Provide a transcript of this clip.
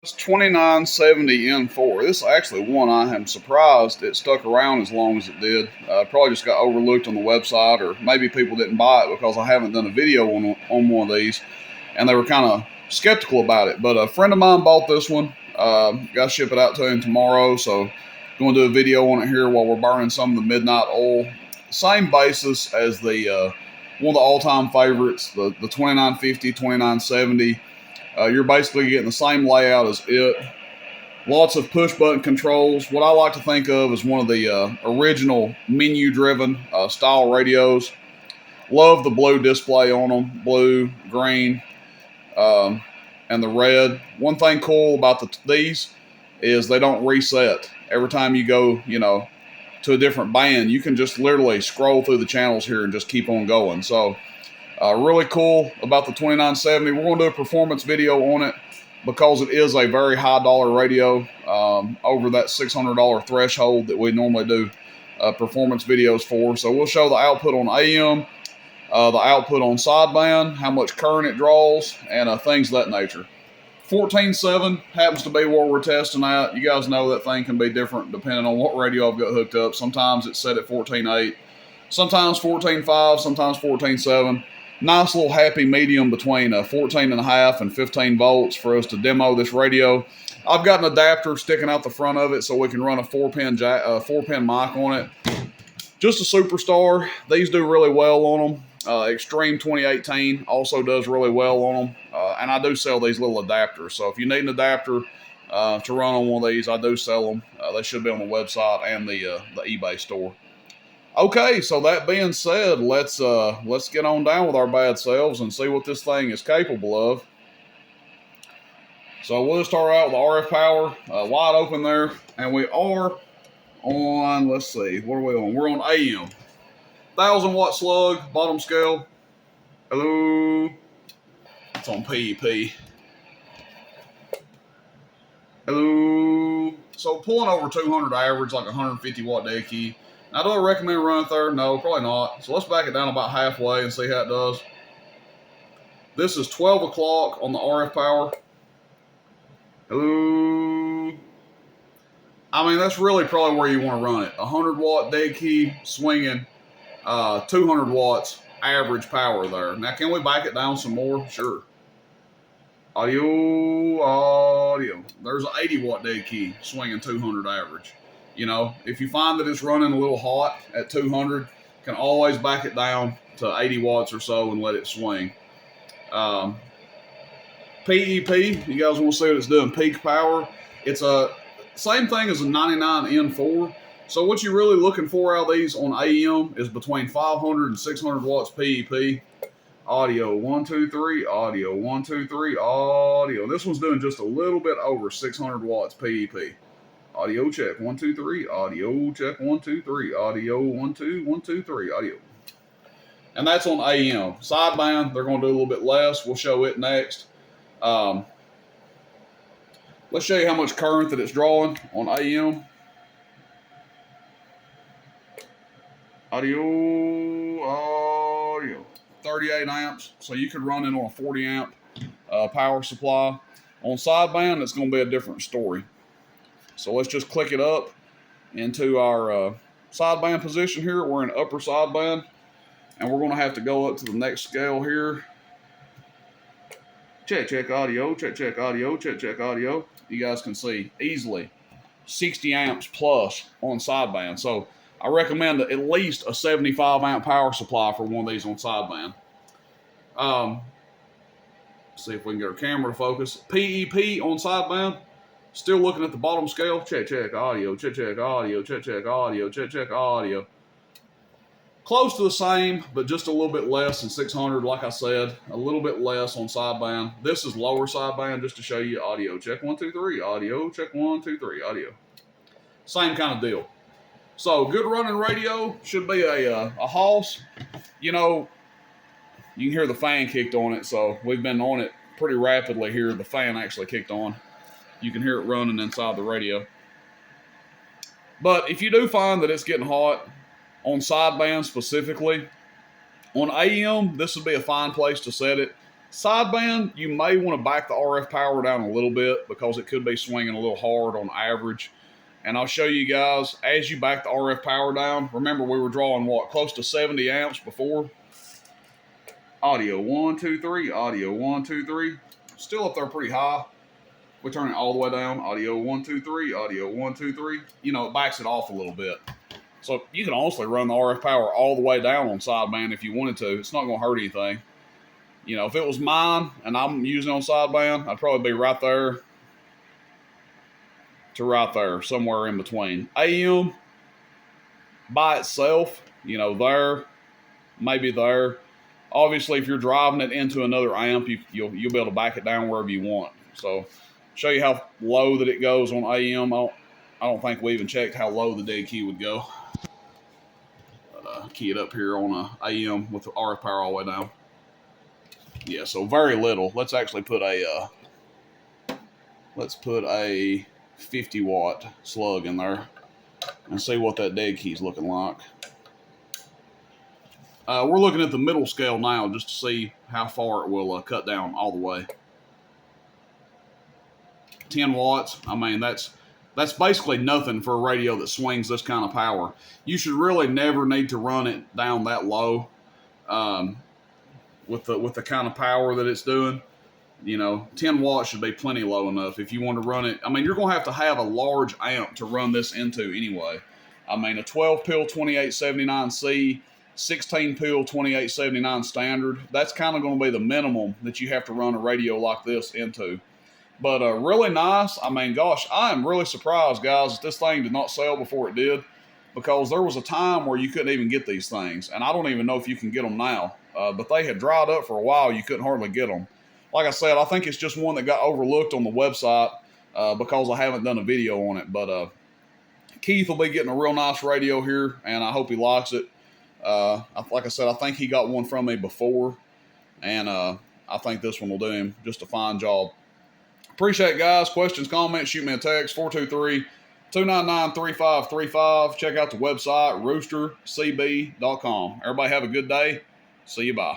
RCI-2970N4. This is actually one I am surprised it stuck around as long as it did. Probably just got overlooked on the website, or maybe people didn't buy it because I haven't done a video on one of these, and they were kind of skeptical about it. But a friend of mine bought this one. Got to ship it out to him tomorrow, so going to do a video on it here while we're burning some of the midnight oil. Same basis as the one of the all-time favorites, the 2950, 2970. You're basically getting the same layout as it. Lots of push-button controls. What I like to think of as one of the original menu-driven style radios. Love the blue display on them, blue, green, and the red. One thing cool about these is they don't reset. Every time you go, to a different band, you can just literally scroll through the channels here and just keep on going. So really cool about the 2970. We're going to do a performance video on it because it is a very high dollar radio, over that $600 threshold that we normally do performance videos for. So we'll show the output on AM, the output on sideband, how much current it draws, and things of that nature. 14.7 happens to be where we're testing at. You guys know that thing can be different depending on what radio I've got hooked up. Sometimes it's set at 14.8, sometimes 14.5, sometimes 14.7. Nice little happy medium between 14.5 and 15 volts for us to demo this radio. I've got an adapter sticking out the front of it so we can run a 4-pin mic on it. Just a superstar. These do really well on them. Extreme 2018 also does really well on them. And I do sell these little adapters. So if you need an adapter to run on one of these, I do sell them. They should be on the website and the eBay store. Okay, so that being said, let's get on down with our bad selves and see what this thing is capable of. So we'll start out with the RF power, wide open there, and we are on, let's see, what are we on? We're on AM. 1,000 watt slug, bottom scale. Hello. It's on PEP. Hello. So pulling over 200 average, like 150 watt dead key. Now, do I recommend running third? No, probably not. So let's back it down about halfway and see how it does. This is 12 o'clock on the RF power. Hello. I mean, that's really probably where you want to run it. 100 watt dead key swinging, 200 watts average power there. Now, can we back it down some more? Sure. Audio. There's an 80 watt dead key swinging 200 average. If you find that it's running a little hot at 200, can always back it down to 80 watts or so and let it swing. PEP, you guys want to see what it's doing? Peak power. It's a same thing as a 99N4. So what you're really looking for out of these on AM is between 500 and 600 watts PEP. Audio 1, 2, 3. Audio 1, 2, 3. Audio. This one's doing just a little bit over 600 watts PEP. Audio check 1, 2, 3. Audio check 1, 2, 3. Audio 1, 2, 1, 2, 3. Audio. And that's on AM. Sideband, they're going to do a little bit less. We'll show it next. Let's show you how much current that it's drawing on AM. Audio. 38 amps. So you could run it on a 40 amp power supply. On sideband, it's going to be a different story. So let's just click it up into our sideband position here. We're in upper sideband, and we're going to have to go up to the next scale here. Check audio, check audio, check audio. You guys can see easily 60 amps plus on sideband. So I recommend at least a 75 amp power supply for one of these on sideband. See if we can get our camera to focus. PEP on sideband. Still looking at the bottom scale. Check audio, check audio, check audio, check audio. Close to the same, but just a little bit less than 600, like I said. A little bit less on sideband. This is lower sideband just to show you audio. Check 1, 2, 3. Audio, check 1, 2, 3. Audio. Same kind of deal. So, good running radio. Should be a Hoss. You can hear the fan kicked on it, so we've been on it pretty rapidly here. The fan actually kicked on. You can hear it running inside the radio. But if you do find that it's getting hot, on sideband specifically, on AM, this would be a fine place to set it. Sideband, you may want to back the RF power down a little bit because it could be swinging a little hard on average. And I'll show you guys, as you back the RF power down, remember we were drawing, what, close to 70 amps before? Audio 1, 2, 3, audio 1, 2, 3. Still up there pretty high. We turn it all the way down. Audio 1, 2, 3, audio 1, 2, 3. You know, it backs it off a little bit. So you can honestly run the RF power all the way down on sideband if you wanted to. It's not going to hurt anything. You know, if it was mine and I'm using it on sideband, I'd probably be right there to right there, somewhere in between. AM by itself, you know, there, maybe there. Obviously, if you're driving it into another amp, you'll be able to back it down wherever you want. So, show you how low that it goes on AM. I don't think we even checked how low the dead key would go. But, key it up here on AM with the RF power all the way down. Yeah, so very little. Let's actually put a 50 watt slug in there and see what that dead key's looking like. We're looking at the middle scale now just to see how far it will cut down all the way. 10 watts. I mean, that's basically nothing for a radio that swings this kind of power. You should really never need to run it down that low with the kind of power that it's doing. You know, 10 watts should be plenty low enough if you want to run it. I mean, you're going to have a large amp to run this into anyway. I mean, a 12-pill 2879C, 16-pill 2879 standard, that's kind of going to be the minimum that you have to run a radio like this into. But really nice. I mean, gosh, I am really surprised, guys, that this thing did not sell before it did, because there was a time where you couldn't even get these things, and I don't even know if you can get them now. But they had dried up for a while. You couldn't hardly get them. Like I said, I think it's just one that got overlooked on the website because I haven't done a video on it. But Keith will be getting a real nice radio here, and I hope he likes it. Like I said, I think he got one from me before, and I think this one will do him just a fine job. Appreciate it, guys. Questions, comments, shoot me a text, 423-299-3535. Check out the website, roostercb.com. Everybody have a good day. See you, bye.